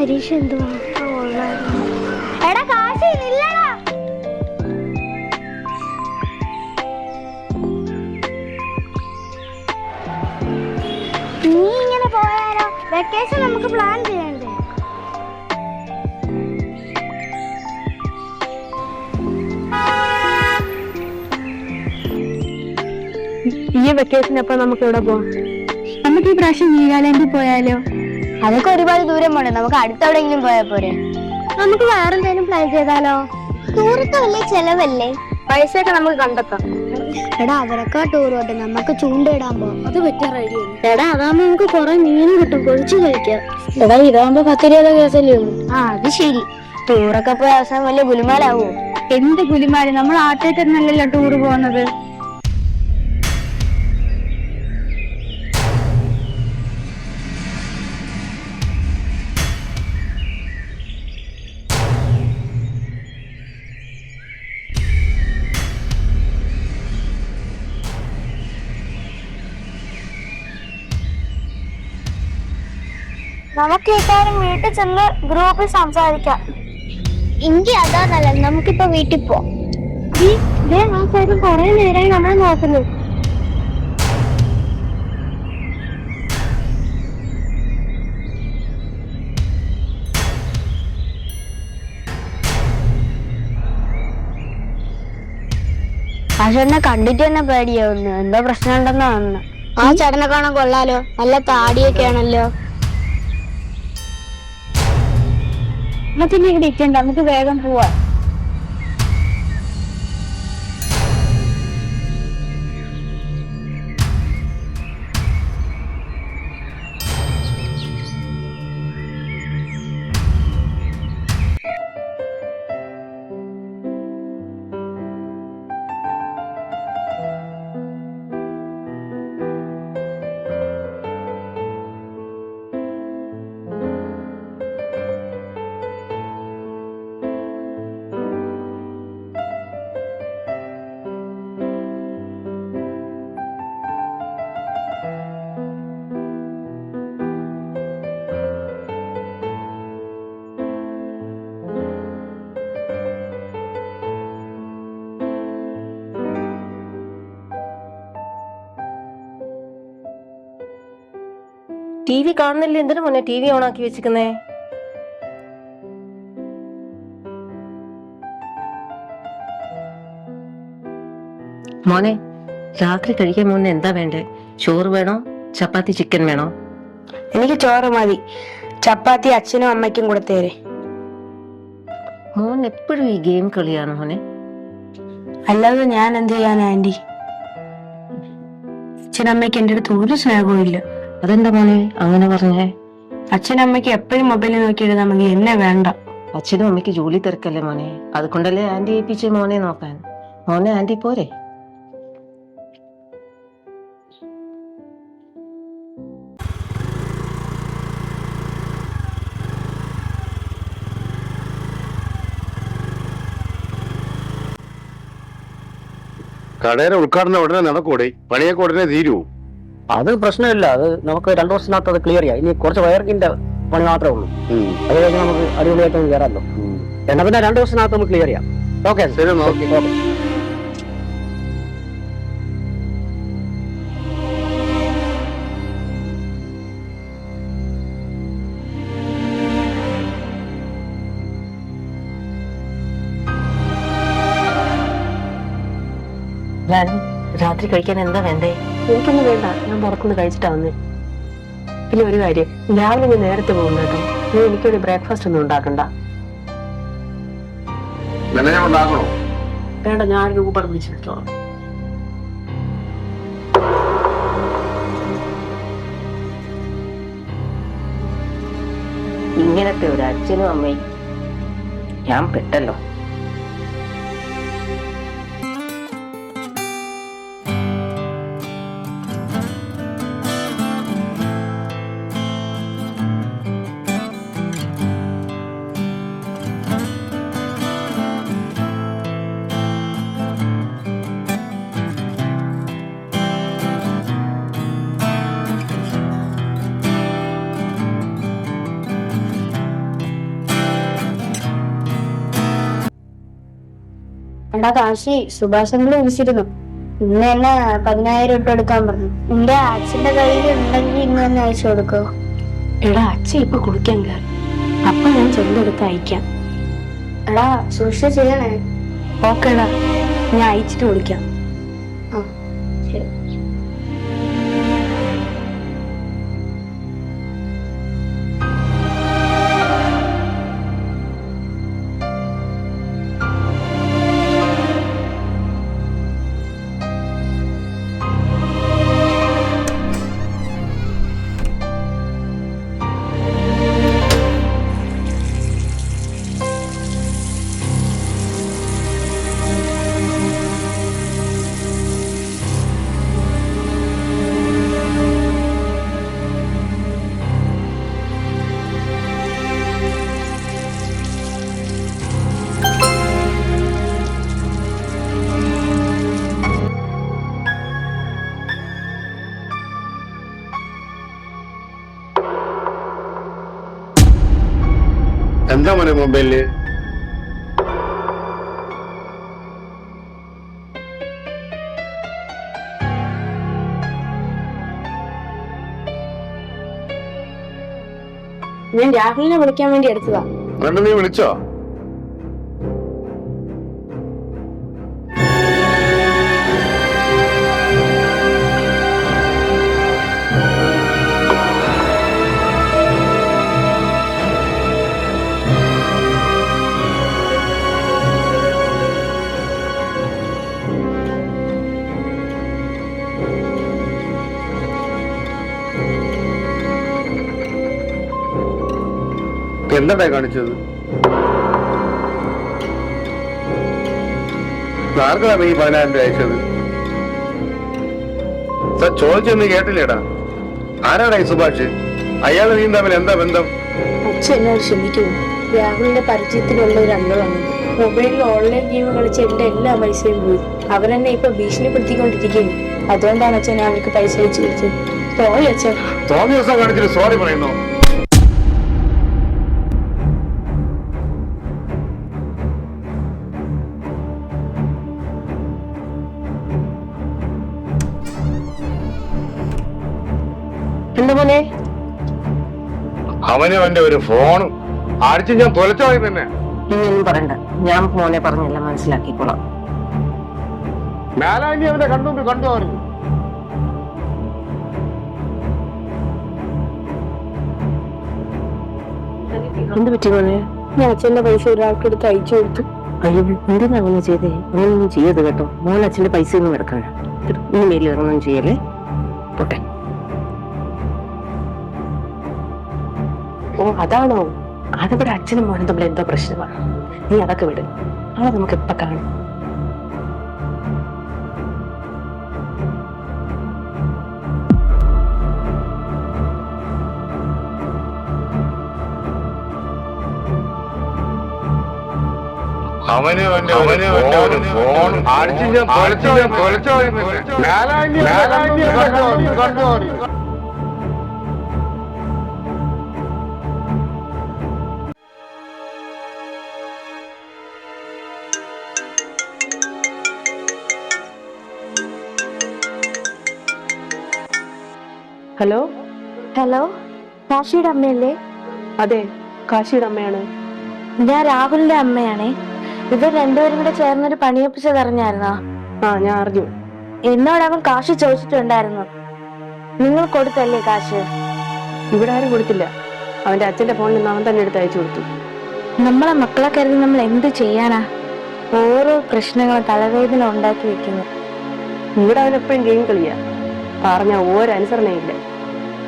പരീക്ഷ എന്തുവാ? എടാ കാശി ഇല്ലടാ. നീ ഇങ്ങനെ പോയാലോ? വെക്കേഷൻ നമുക്ക് പ്ലാൻ ചെയ്യണ്ടേ? ഈ വെക്കേഷൻ എപ്പോ നമുക്ക് എവിടെ പോവാം? നമുക്ക് ഈ പ്രാവശ്യം വീഗാലാൻഡിൽ പോയാലോ? അതൊക്കെ ഒരുപാട് ദൂരം പോണേ, നമുക്ക് അടുത്തെവിടെയെങ്കിലും പോയാൽ പോരെ? നമുക്ക് വേറെന്തെങ്കിലും പ്ലാൻ ചെയ്താലോ? ടൂറിന് വലിയ ചെലവല്ലേ? പൈസയൊക്കെ നമുക്ക് കണ്ടെത്താം. എടാ അവരൊക്കെ ടൂർ പോട്ടെ, നമുക്ക് ചൂണ്ടയിടാൻ പോവാം. അത് പറ്റിയ ഐഡിയ. എടാ അതാകുമ്പോ നമുക്ക് കുറെ മീൻ കിട്ടും, പൊളിച്ചു കഴിക്കാം. എടാ ഇതാകുമ്പോ 10 രൂപ കേസല്ലേ ഉള്ളൂ. അത് ശരി. ടൂറൊക്കെ പോയി അവസാനം വലിയ ഗുലുമാലാവോ? എന്ത് ഗുലിമാര്, നമ്മൾ ആട്ടേറ്ററിനല്ലല്ലോ ടൂർ പോകുന്നത്. നമുക്ക് ഇക്കാര്യം വീട്ടിൽ ചെന്ന് ഗ്രൂപ്പിൽ സംസാരിക്കാം. എങ്കിൽ അതാ നല്ലത്. നമുക്കിപ്പോ വീട്ടിൽ പോവാം. ആ സൈഡിൽ കുറെ നേരമായി നമ്മൾ നോക്കുന്നു. ആ ചേട്ടനെ കണ്ടിട്ട് തന്നെ പേടിയാവുന്നു. എന്തോ പ്രശ്നം ഉണ്ടെന്ന് തോന്നുന്നു. ആ ചേട്ടനെ കാണാൻ കൊള്ളാലോ, നല്ല താടിയൊക്കെ ആണല്ലോ. പിന്നെ ഇവിടെ ഇരിക്കണ്ട, നമുക്ക് വേഗം പോവാ. ടി വി കാണുന്നില്ല, എന്തിനു മോനെ ടി വി ഓണാക്കി വെച്ചിരിക്കുന്നേ? മോനെ രാത്രി കഴിക്കാൻ മോനെ എന്താ വേണ്ടേ? ചോറ് വേണോ, ചപ്പാത്തി ചിക്കൻ വേണോ? എനിക്ക് ചോറ് മതി. ചപ്പാത്തി അച്ഛനും അമ്മയ്ക്കും കൊടുത്തേരെ. മോൻ എപ്പോഴും ഈ ഗെയിം കളിയാണ് മോനെ. അല്ലാതെ ഞാൻ എന്ത് ചെയ്യാനാ ആന്റി? അച്ഛനമ്മയ്ക്ക് എന്റെ അടുത്ത് ഒരു സ്നേഹവും ഇല്ല. അതെന്താ മോനെ അങ്ങനെ പറഞ്ഞേ? അച്ഛനമ്മയ്ക്ക് എപ്പോഴും മൊബൈലിൽ നോക്കിയിരുന്നാ മതി, എന്നെ വേണ്ട. അച്ഛനും അമ്മയ്ക്ക് ജോലി തിരക്കല്ലേ മോനെ, അതുകൊണ്ടല്ലേ ആന്റി ഏൽപ്പിച്ച് മോനെ നോക്കാൻ. മോനെ ആന്റി പോരെ? കടയുടെ ഉദ്ഘാടനം ഉടനെ നടക്കൂടെ? പണിയൊക്കെ ഉടനെ തീരുവോ? അത് പ്രശ്നമില്ല, അത് നമുക്ക് 2 ദിവസത്തിനകത്ത് അത് ക്ലിയർ ചെയ്യാം. ഇനി കുറച്ച് വയറിങ്ങിന്റെ പണി മാത്രമേ ഉള്ളൂ. അത് കഴിഞ്ഞ് നമുക്ക് അടിപൊളിയായിട്ട് കയറാമല്ലോ. എന്നാ പിന്നെ 2 ദിവസത്തിനകത്ത് നമുക്ക് ക്ലിയർ ചെയ്യാം. ഓക്കെ ശരി, നോക്കി. രാത്രി കഴിക്കാൻ എന്താ വേണ്ടേ? എനിക്കൊന്നും വേണ്ട, ഞാൻ പുറത്തുനിന്ന് കഴിച്ചിട്ടാ വന്നേ. പിന്നെ ഒരു കാര്യം, രാവിലെ ഞാൻ നേരത്തെ പോകുന്നു കേട്ടോ. നീ എനിക്കൊരു ബ്രേക്ക്ഫാസ്റ്റ് ഒന്നും ഉണ്ടാക്കണ്ട. വേണ്ട, ഞാൻ ഊബർ വിളിച്ചിട്ടോളാം. ഇങ്ങനത്തെ ഒരു അച്ഛനും അമ്മയും ഞാൻ പെട്ടല്ലോ. എടാ കാശി സുഭാഷങ്ങൾ വിളിച്ചിരുന്നു. ഇന്ന് തന്നെ 10,000 ഇട്ട് എടുക്കാൻ പറഞ്ഞു. നിന്റെ അച്ഛന്റെ കയ്യിൽ ഉണ്ടെങ്കിൽ ഇന്ന് തന്നെ അയച്ചു കൊടുക്കോ? എടാ അച്ഛൻ ഇപ്പൊ കുളിക്കാൻ കയറി, അപ്പൊ ഞാൻ ചെറുതെടുത്ത് അയക്കാം. എടാ സൂക്ഷിച്ച് ചെയ്യണേ. ഓക്കേടാ, ഞാൻ അയച്ചിട്ട് വിളിക്കാം. ആ ശരി. എന്താ മോനെ മൊബൈലില്? ഞാൻ രാഹുലിനെ വിളിക്കാൻ വേണ്ടി എടുത്തതാ. എന്നിട്ട് നീ വിളിച്ചോ? എന്താ കാണിച്ചത്? ആർക്കാണ് ഈ 10,000 രൂപ അയച്ചത്? ചോദിച്ചൊന്നും കേട്ടില്ലേടാ. ആരാടാ ഈ സുഭാഷ്? അയാൾ നീ തമ്മിൽ എന്താ ബന്ധം? അച്ഛൻ എന്നോട് ക്ഷമിക്കുന്നു. രാഹുലിന്റെ പരിചയത്തിലുള്ള ഒരു അംഗമാണ്. മൊബൈലിൽ ഓൺലൈൻ ഗെയിം കളിച്ച് എന്റെ എല്ലാ പൈസയും പോയി. അവരെന്നെ ഇപ്പൊ ഭീഷണിപ്പെടുത്തിക്കൊണ്ടിരിക്കുന്നു. അതുകൊണ്ടാണ് അച്ഛൻ ഞാൻ അവർക്ക് പൈസ അയച്ചു കൊടുത്തത്. സോറി അച്ഛൻ. തോന്നിയ ദിവസം കാണിച്ചിട്ട് സോറി പറയുന്നു. എന്താ മോനെ? അവന് അവന്റെ ഒരു ഫോണും അടിച്ച് ഞാൻ തൊലച്ചോയി തന്നെ. ഇനിയൊന്നും പറയണ്ട, ഞാൻ മോനെ പറഞ്ഞെല്ലാം മനസ്സിലാക്കിക്കോളാം. മേലാനി അവന്റെ കണ്ടു അവന്. എന്ത് പറ്റി മോനെ? ഞാൻ അച്ഛന്റെ പൈസ ഒരാൾക്ക് എടുത്ത് അയച്ചു കൊടുത്തു. അയ്യോ, എന്തിനാ അങ്ങനെ ചെയ്തേ? അങ്ങനൊന്നും ചെയ്യരുത് കേട്ടോ. മോൻ അച്ഛന്റെ പൈസ ഒന്നും എടുക്കണ്ട. ഇനി മേലിൽ ഇറങ്ങുന്നു ചെയ്യല്ലേ. പോട്ടെ. ഓ അതാണോ? അതിവിടെ അച്ഛനും മോനും തമ്മിൽ എന്തോ പ്രശ്നമാണ്. നീ അതൊക്കെ വിട്. അത് നമുക്ക് എപ്പ കാണും. അവന് അവന്റെ ഒരു ഫോണും അടിച്ച് ഞാൻ തൊലച്ചോയി തന്നെ. മേലാനി കണ്ടു. ഹലോ ഹലോ, കാശിയുടെ അമ്മയല്ലേ? അതെ, കാശിയുടെ അമ്മയാണ്. ഞാൻ രാഹുലിന്റെ അമ്മയാണേ. ഇവർ രണ്ടുപേരും കൂടെ ചേർന്നൊരു പണിയൊപ്പിച്ചത് അറിഞ്ഞായിരുന്നോ? ആ, ഞാൻ അറിഞ്ഞു. എന്നോട് അവൻ കാശ് ചോദിച്ചിട്ടുണ്ടായിരുന്നു. നിങ്ങൾ കൊടുത്തല്ലേ കാശ്? ഇവിടെ ആരും കൊടുത്തില്ല. അവന്റെ അച്ഛന്റെ ഫോണിൽ നിന്ന് അവൻ തന്നെ എടുത്ത് അയച്ചു കൊടുത്തു. നമ്മളെ മക്കളെ കരുതി നമ്മൾ എന്ത് ചെയ്യാനാ? ഓരോ പ്രശ്നങ്ങളും തലവേദന ഉണ്ടാക്കി വെക്കുന്നു. ഇവിടെ അവൻ എപ്പോഴും ഗെയിം കളിയാ. പറഞ്ഞ ഒരനുസരണയില്ല.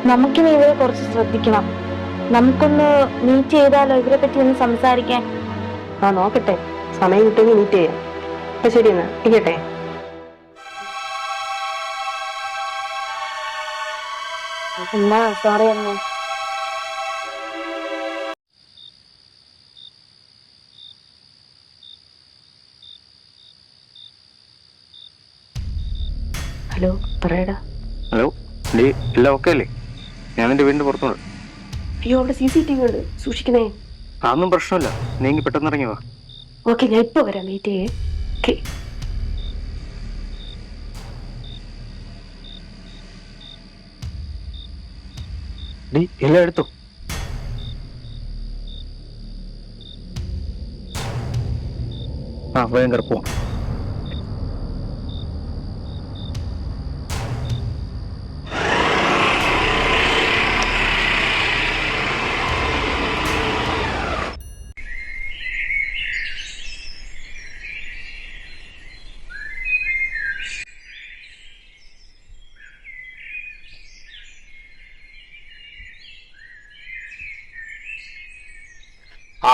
നമുക്കിനി ഇവരെ കുറച്ച് ശ്രദ്ധിക്കണം. നമുക്കൊന്ന് മീറ്റ് ചെയ്താലോ ഇവരെ പറ്റി ഒന്ന് സംസാരിക്കാൻ? ആ, നോക്കട്ടെ. സമയം കിട്ടുമെങ്കിൽ മീറ്റ് ചെയ്യാം. അപ്പൊ ശരി, എന്നാ ഇരിക്കട്ടെ. എന്നാ സോറി അമ്മ. ഹലോ, പറയടാ. ഹലോ, എല്ലാം ഓക്കെ അല്ലേ? ഞാൻ എൻ്റെ വീടിൻ്റെ പുറത്തുണ്ട്. അയ്യോ, അവിടെ CCTV ഉണ്ട്, സൂക്ഷിക്കണേ. അതൊന്നും പ്രശ്നമില്ല, നീ പെട്ടെന്ന് ഇറങ്ങി വാ. ഓക്കെ, ഞാൻ ഇപ്പൊ വരാം. മീറ്റ് ചെയ്യേ. ഓക്കെ. എല്ലാം എടുത്തു. ഭയങ്കര പോവാം.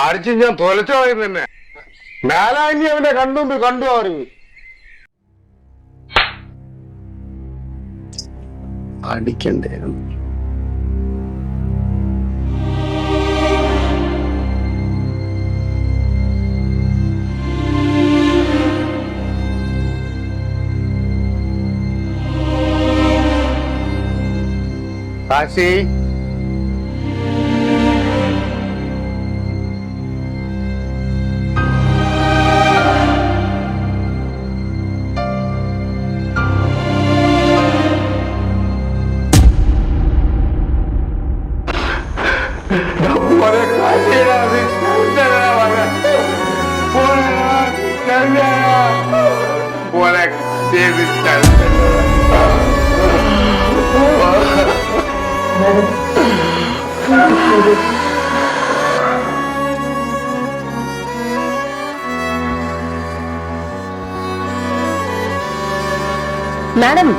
അടിച്ച് ഞാൻ തൊലച്ചോ തന്നെ. മേലാഞ്ഞി അവന്റെ കണ്ടുമ്പ് കണ്ടു അറിവ് അടിക്കണ്ടേ? കാശി മാഡം,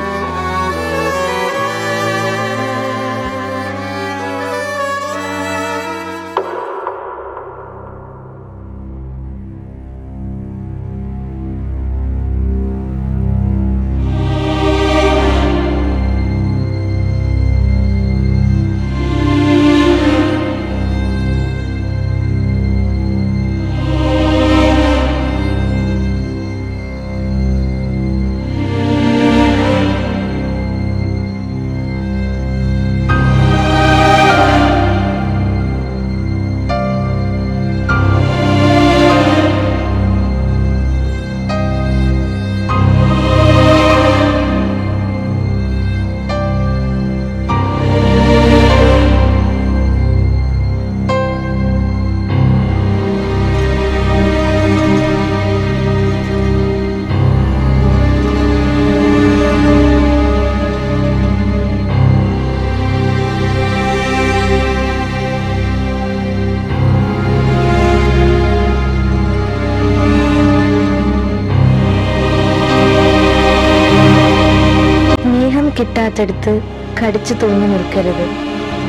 കിട്ടാത്തടുത്ത് കടിച്ചു തൂങ്ങി നിൽക്കരുത്.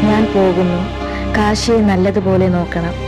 ഞാൻ പോകുന്നു. കാശിയെ നല്ലതുപോലെ നോക്കണം.